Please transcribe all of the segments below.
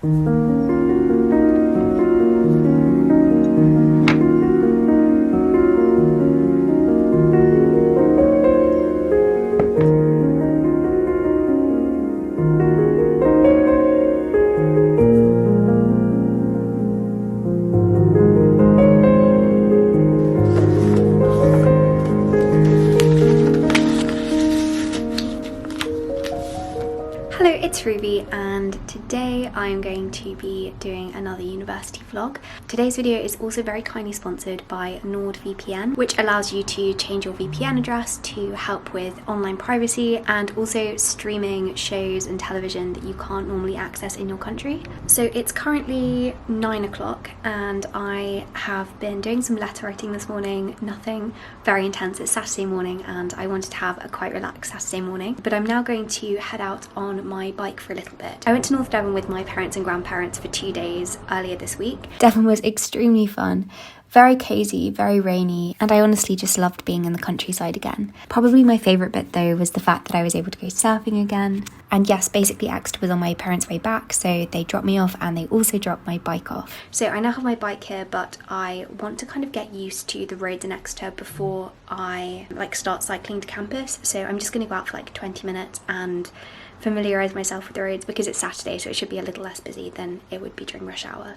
Hello, it's Ruby, and today I'm going to be doing another university vlog. Today's video is also very kindly sponsored by NordVPN, which allows you to change your VPN address to help with online privacy and also streaming shows and television that you can't normally access in your country. So it's currently 9 o'clock and I have been doing some letter writing this morning, nothing very intense. It's Saturday morning and I wanted to have a quite relaxed Saturday morning, but I'm now going to head out on my bike for a little bit. I went to North Devon with my parents and grandparents for 2 days earlier this week. Devon was extremely fun, very cosy, very rainy, and I honestly just loved being in the countryside again. Probably my favourite bit though was the fact that I was able to go surfing again. And yes, basically Exeter was on my parents' way back, so they dropped me off and they also dropped my bike off. So I now have my bike here, but I want to kind of get used to the roads in Exeter before I start cycling to campus. So I'm just going to go out for 20 minutes and familiarise myself with the roads because it's Saturday, so it should be a little less busy than it would be during rush hour.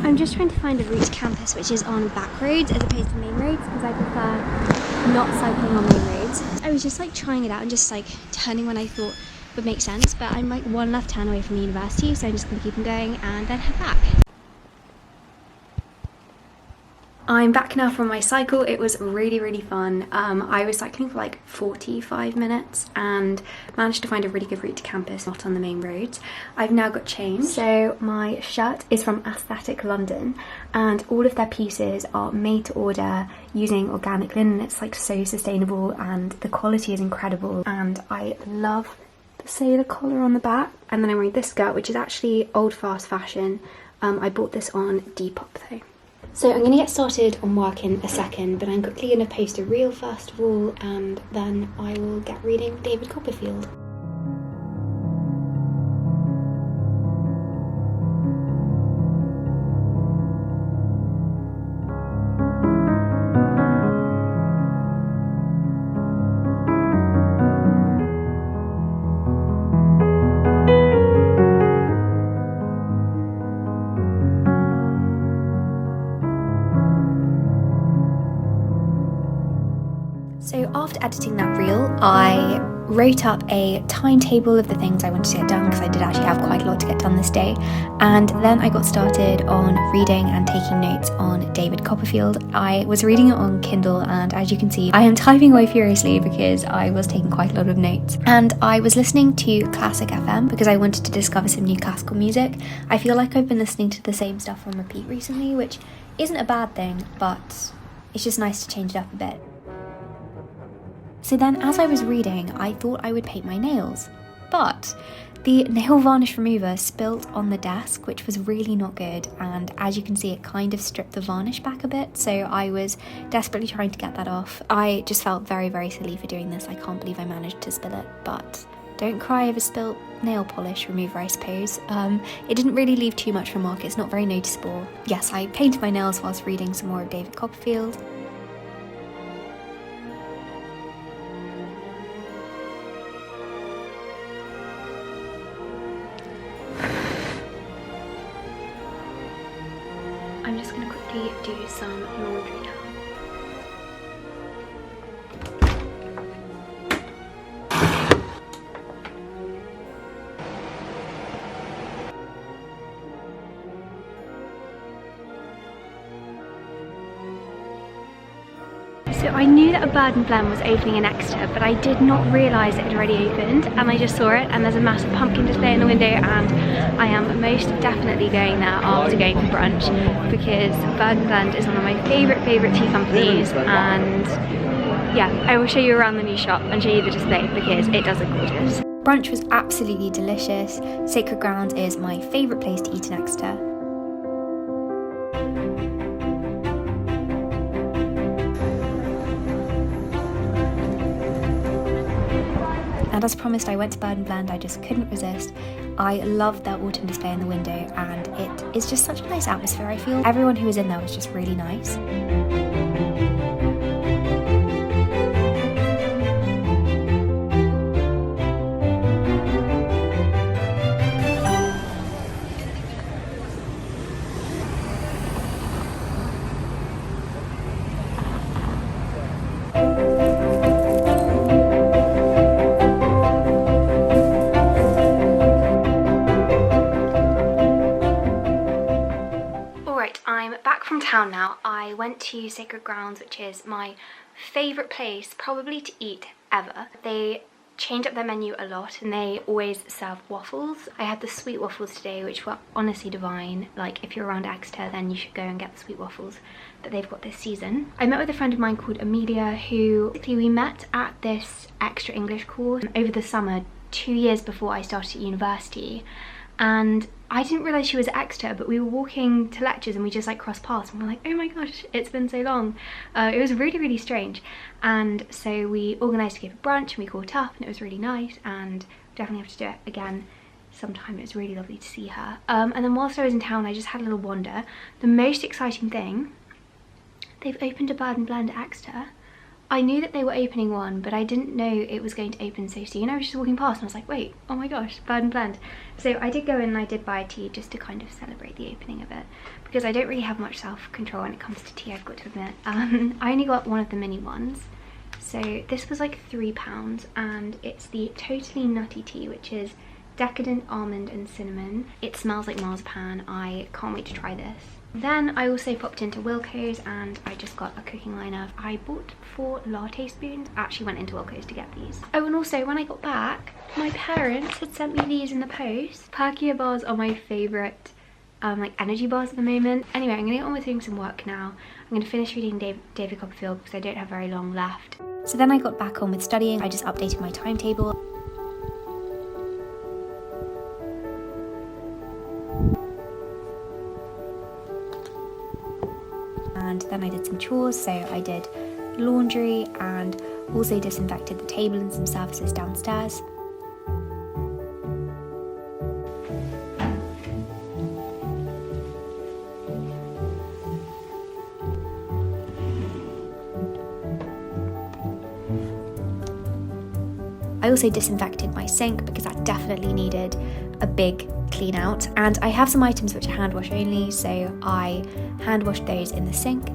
I'm just trying to find a route to campus which is on back roads as opposed to main roads because I prefer not cycling on main roads. I was just trying it out and just turning when I thought would make sense, but I'm one left turn away from the university, so I'm just going to keep on going and then head back. I'm back now from my cycle. It was really fun. I was cycling for 45 minutes and managed to find a really good route to campus, not on the main roads. I've now got changed. So my shirt is from Aesthetic London and all of their pieces are made to order using organic linen. It's so sustainable and the quality is incredible, and I love the sailor collar on the back. And then I'm wearing this skirt, which is actually old fast fashion. I bought this on Depop though. So I'm going to get started on work in a second, but I'm quickly going to post a reel first of all, and then I will get reading David Copperfield. So after editing that reel, I wrote up a timetable of the things I wanted to get done because I did actually have quite a lot to get done this day, and then I got started on reading and taking notes on David Copperfield. I was reading it on Kindle, and as you can see I am typing away furiously because I was taking quite a lot of notes. And I was listening to Classic FM because I wanted to discover some new classical music. I feel like I've been listening to the same stuff on repeat recently, which isn't a bad thing, but it's just nice to change it up a bit. So then as I was reading, I thought I would paint my nails, but the nail varnish remover spilt on the desk, which was really not good, and as you can see it kind of stripped the varnish back a bit, so I was desperately trying to get that off. I just felt very silly for doing this. I can't believe I managed to spill it, but don't cry over spilt nail polish remover, I suppose. It didn't really leave too much remark, it's not very noticeable. Yes, I painted my nails whilst reading some more of David Copperfield. I'm just going to quickly do some laundry now. So I knew that a Bird and Blend was opening in Exeter, but I did not realise it had already opened, and I just saw it and there's a massive pumpkin display in the window, and I am most definitely going there after going for brunch because Bird and Blend is one of my favourite tea companies, and yeah, I will show you around the new shop and show you the display because it does look gorgeous. Brunch was absolutely delicious. Sacred Ground is my favourite place to eat in Exeter. as promised, I went to Bird and Blend. I just couldn't resist. I loved their autumn display in the window, and it is just such a nice atmosphere, I feel. Everyone who was in there was just really nice. I'm back from town now. I went to Sacred Grounds, which is my favourite place probably to eat ever. They change up their menu a lot and they always serve waffles. I had the sweet waffles today, which were honestly divine. Like, if you're around Exeter, then you should go and get the sweet waffles that they've got this season. I met with a friend of mine called Amelia, who we met at this extra English course over the summer 2 years before I started at university. And I didn't realise she was at Exeter, but we were walking to lectures and we just like crossed paths and we're like, oh my gosh, it's been so long. It was really, really strange. And so we organised to go for brunch and we caught up and it was really nice, and we definitely have to do it again sometime. It was really lovely to see her. And then whilst I was in town, I just had a little wander. The most exciting thing, they've opened a Bird and Blend at Exeter. I knew that they were opening one, but I didn't know it was going to open so soon. I was just walking past and I was like, wait, oh my gosh, Bird and Blend. So I did go in and I did buy a tea just to kind of celebrate the opening of it, because I don't really have much self-control when it comes to tea, I've got to admit. I only got one of the mini ones. So this was like £3 and it's the Totally Nutty tea, which is decadent almond and cinnamon. It smells like marzipan. I can't wait to try this. Then I also popped into Wilko's and I just got a cooking liner. I bought 4 latte spoons. I actually went into Wilko's to get these. Oh, and also when I got back, my parents had sent me these in the post. Perkia bars are my favourite like energy bars at the moment. Anyway, I'm gonna get on with doing some work now. I'm gonna finish reading David Copperfield because I don't have very long left. So then I got back on with studying. I just updated my timetable. And then I did some chores, so I did laundry and also disinfected the table and some surfaces downstairs. I also disinfected my sink because that definitely needed a big clean out, and I have some items which are hand wash only, so I hand washed those in the sink.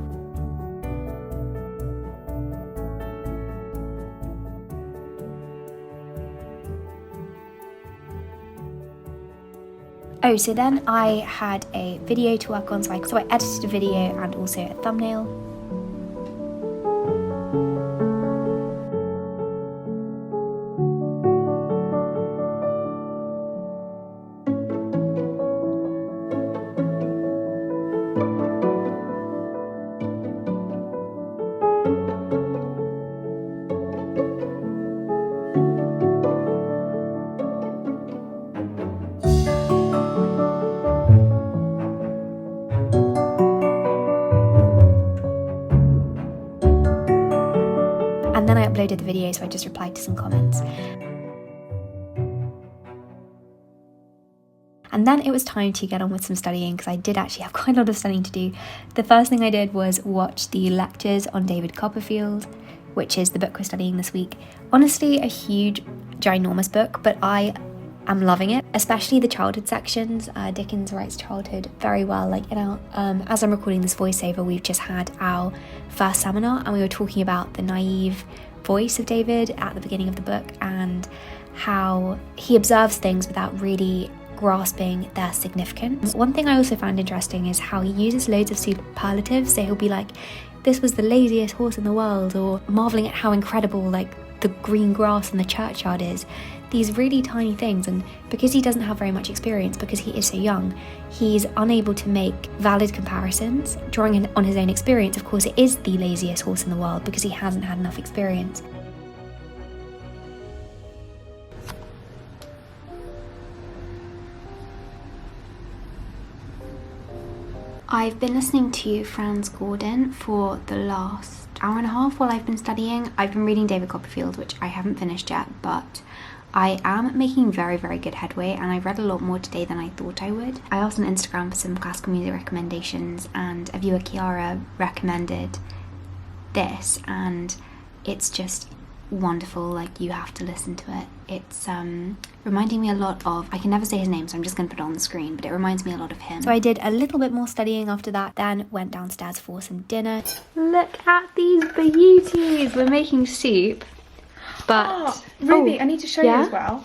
Oh, so then I had a video to work on, so I edited a video and also a thumbnail. And then I uploaded the video, so I just replied to some comments. And then it was time to get on with some studying, because I did actually have quite a lot of studying to do. The first thing I did was watch the lectures on David Copperfield, which is the book we're studying this week. Honestly, a huge, ginormous book, but I am loving it, especially the childhood sections. Dickens writes childhood very well. Like in our, as I'm recording this voiceover, we've just had our first seminar and we were talking about the naive voice of David at the beginning of the book and how he observes things without really grasping their significance. One thing I also found interesting is how he uses loads of superlatives. So he'll be like, this was the laziest horse in the world, or marveling at how incredible like the green grass in the churchyard is. These really tiny things, and because he doesn't have very much experience, because he is so young, he's unable to make valid comparisons. Drawing on his own experience, of course, it is the laziest horse in the world because he hasn't had enough experience. I've been listening to Franz Gordon for the last hour and a half while I've been studying. I've been reading David Copperfield, which I haven't finished yet, but I am making very, very good headway, and I read a lot more today than I thought I would. I asked on Instagram for some classical music recommendations, and a viewer, Kiara, recommended this, and it's just wonderful. Like, you have to listen to it. It's reminding me a lot of, I can never say his name, so I'm just going to put it on the screen, but it reminds me a lot of him. So I did a little bit more studying after that, then went downstairs for some dinner. Look at these beauties. We're making soup, but Ruby, I need to show you as well.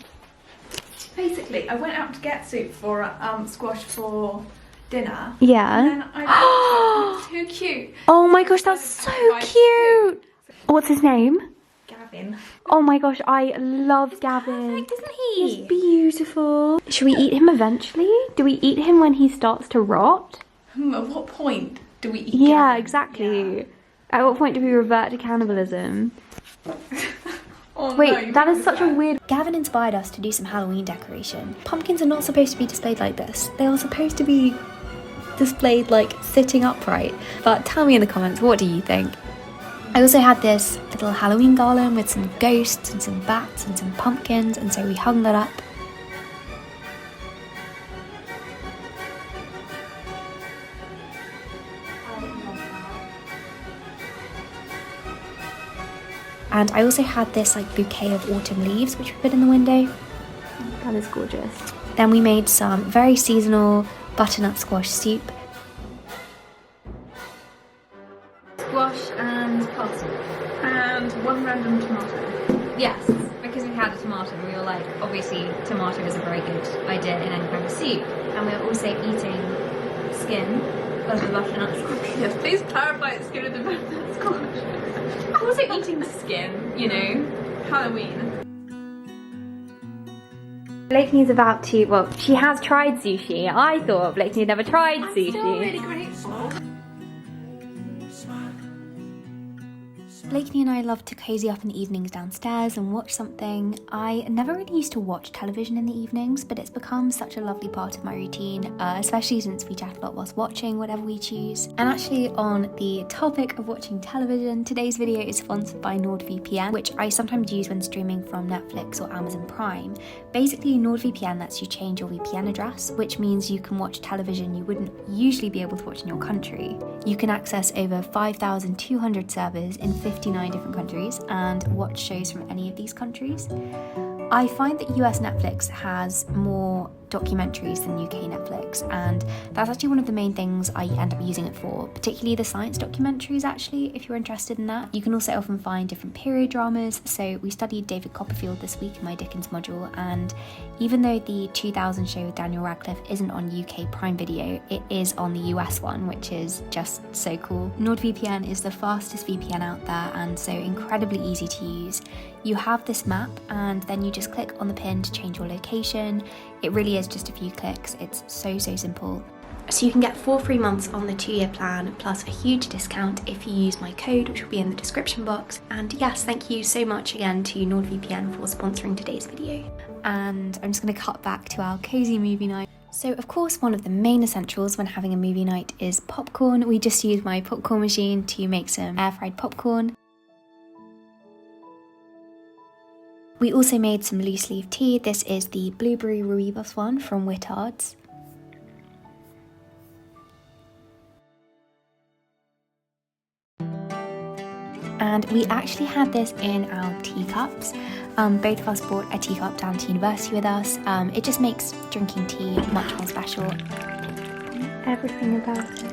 Basically, I went out to get soup for squash for dinner. Yeah. And then I it's too cute. Oh my gosh, that's so cute. What's his name? Gavin. Oh my gosh, I love Gavin. Perfect, isn't he? He's beautiful. Should we eat him eventually? Do we eat him when he starts to rot? At what point do we eat Yeah, Gavin? exactly. Yeah. At what point do we revert to cannibalism? Oh, Wait, no, that is such a weird... Gavin inspired us to do some Halloween decoration. Pumpkins are not supposed to be displayed like this. They are supposed to be displayed like sitting upright. But tell me in the comments, what do you think? I also had this little Halloween garland with some ghosts and some bats and some pumpkins, and so we hung that up. And I also had this like bouquet of autumn leaves which we put in the window. That is gorgeous. Then we made some very seasonal butternut squash soup. Squash and parsley. And one random tomato. Yes, because we had a tomato and we were like, obviously tomato is a very good idea in any kind of soup. And we were also eating skin of the butternut squash. Yes, please clarify the skin of the butternut squash. Also eating skin, you know. Halloween. Blakeney's about to, well, she has tried sushi. I thought Blakeney had never tried sushi. I'm still really grateful. Blakeney and I love to cozy up in the evenings downstairs and watch something. I never really used to watch television in the evenings, but it's become such a lovely part of my routine, especially since we chat a lot whilst watching whatever we choose. And actually, on the topic of watching television, today's video is sponsored by NordVPN, which I sometimes use when streaming from Netflix or Amazon Prime. Basically, NordVPN lets you change your VPN address, which means you can watch television you wouldn't usually be able to watch in your country. You can access over 5,200 servers in 59 different countries and watch shows from any of these countries. I find that US Netflix has more documentaries than UK Netflix, and that's actually one of the main things I end up using it for, particularly the science documentaries actually, if you're interested in that. You can also often find different period dramas, so we studied David Copperfield this week in my Dickens module, and even though the 2000 show with Daniel Radcliffe isn't on UK Prime Video, it is on the US one, which is just so cool. NordVPN is the fastest VPN out there and so incredibly easy to use. You have this map and then you just click on the pin to change your location. It really is just a few clicks. It's so simple. So you can get 4 free months on the 2-year plan plus a huge discount if you use my code, which will be in the description box. And yes, thank you so much again to NordVPN for sponsoring today's video. And I'm just going to cut back to our cozy movie night. So of course, one of the main essentials when having a movie night is popcorn. We just used my popcorn machine to make some air fried popcorn. We also made some loose leaf tea. This is the blueberry rooibos one from Whittards. And we actually had this in our teacups. Both of us brought a teacup down to university with us. It just makes drinking tea much more special. Everything about it.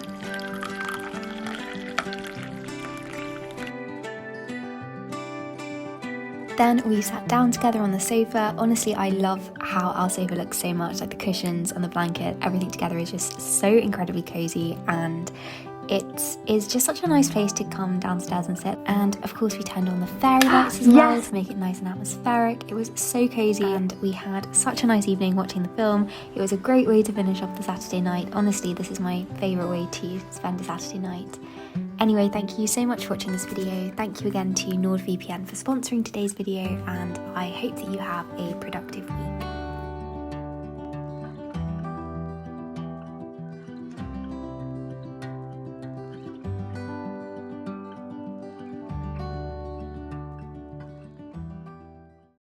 Then we sat down together on the sofa. Honestly, I love how our sofa looks so much, like the cushions and the blanket, everything together is just so incredibly cozy, and it is just such a nice place to come downstairs and sit. And of course we turned on the fairy lights as well to make it nice and atmospheric. It was so cozy and we had such a nice evening watching the film. It was a great way to finish off the Saturday night. Honestly, this is my favourite way to spend a Saturday night. Anyway, thank you so much for watching this video. Thank you again to NordVPN for sponsoring today's video, and I hope that you have a productive week.